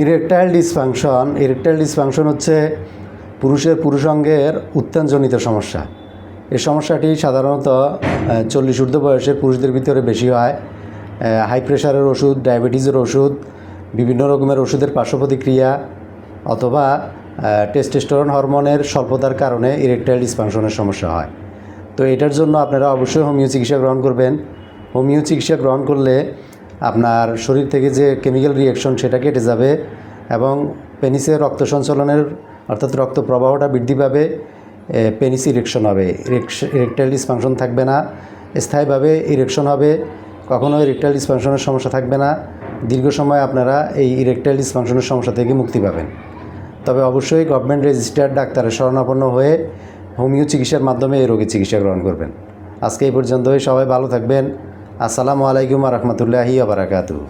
Erectile dysfunction হচ্ছে পুরুষের পুরুষাঙ্গের উত্থানজনিত সমস্যা। এই সমস্যাটি সাধারণত 40 ঊর্ধ্ব বয়সের পুরুষদের ভিতরে বেশি হয়। হাই প্রেশারের ওষুধ, ডায়াবেটিসের ওষুধ, বিভিন্ন রকমের ওষুধের পার্শ্ব প্রতিক্রিয়া অথবা টেস্টোস্টেরন হরমোনের স্বল্পতার কারণে ইরেকটাইল ডিসফাংশনের সমস্যা হয়। তো এটার জন্য আপনারা অবশ্যই হোমিও চিকিৎসা গ্রহণ করবেন। হোমিও চিকিৎসা গ্রহণ করলে আপনার শরীর থেকে যে কেমিক্যাল রিঅ্যাকশন সেটা কেটে যাবে এবং পেনিসের রক্ত সঞ্চালনের অর্থাৎ রক্ত প্রবাহটা বৃদ্ধি পাবে, পেনিস ইরেকশন হবে, ইরেকটাইল ডিসফাংশন থাকবে না, স্থায়ীভাবে ইরেকশন হবে, কখনো ইরেকটাইল ডিসফাংশনের সমস্যা থাকবে না। দীর্ঘ সময় আপনারা এই ইরেকটাইল ডিসফাংশনের সমস্যা থেকে মুক্তি পাবেন। তবে অবশ্যই গভর্নমেন্ট রেজিস্টার্ড ডাক্তারের শরণাপন্ন হয়ে হোমিও চিকিৎসার মাধ্যমে এই রোগের চিকিৎসা গ্রহণ করবেন। আজকে এই পর্যন্তই। সবাই ভালো থাকবেন। আসসালামু আলাইকুম ওয়া রাহমাতুল্লাহি ওয়া বারাকাতুহু।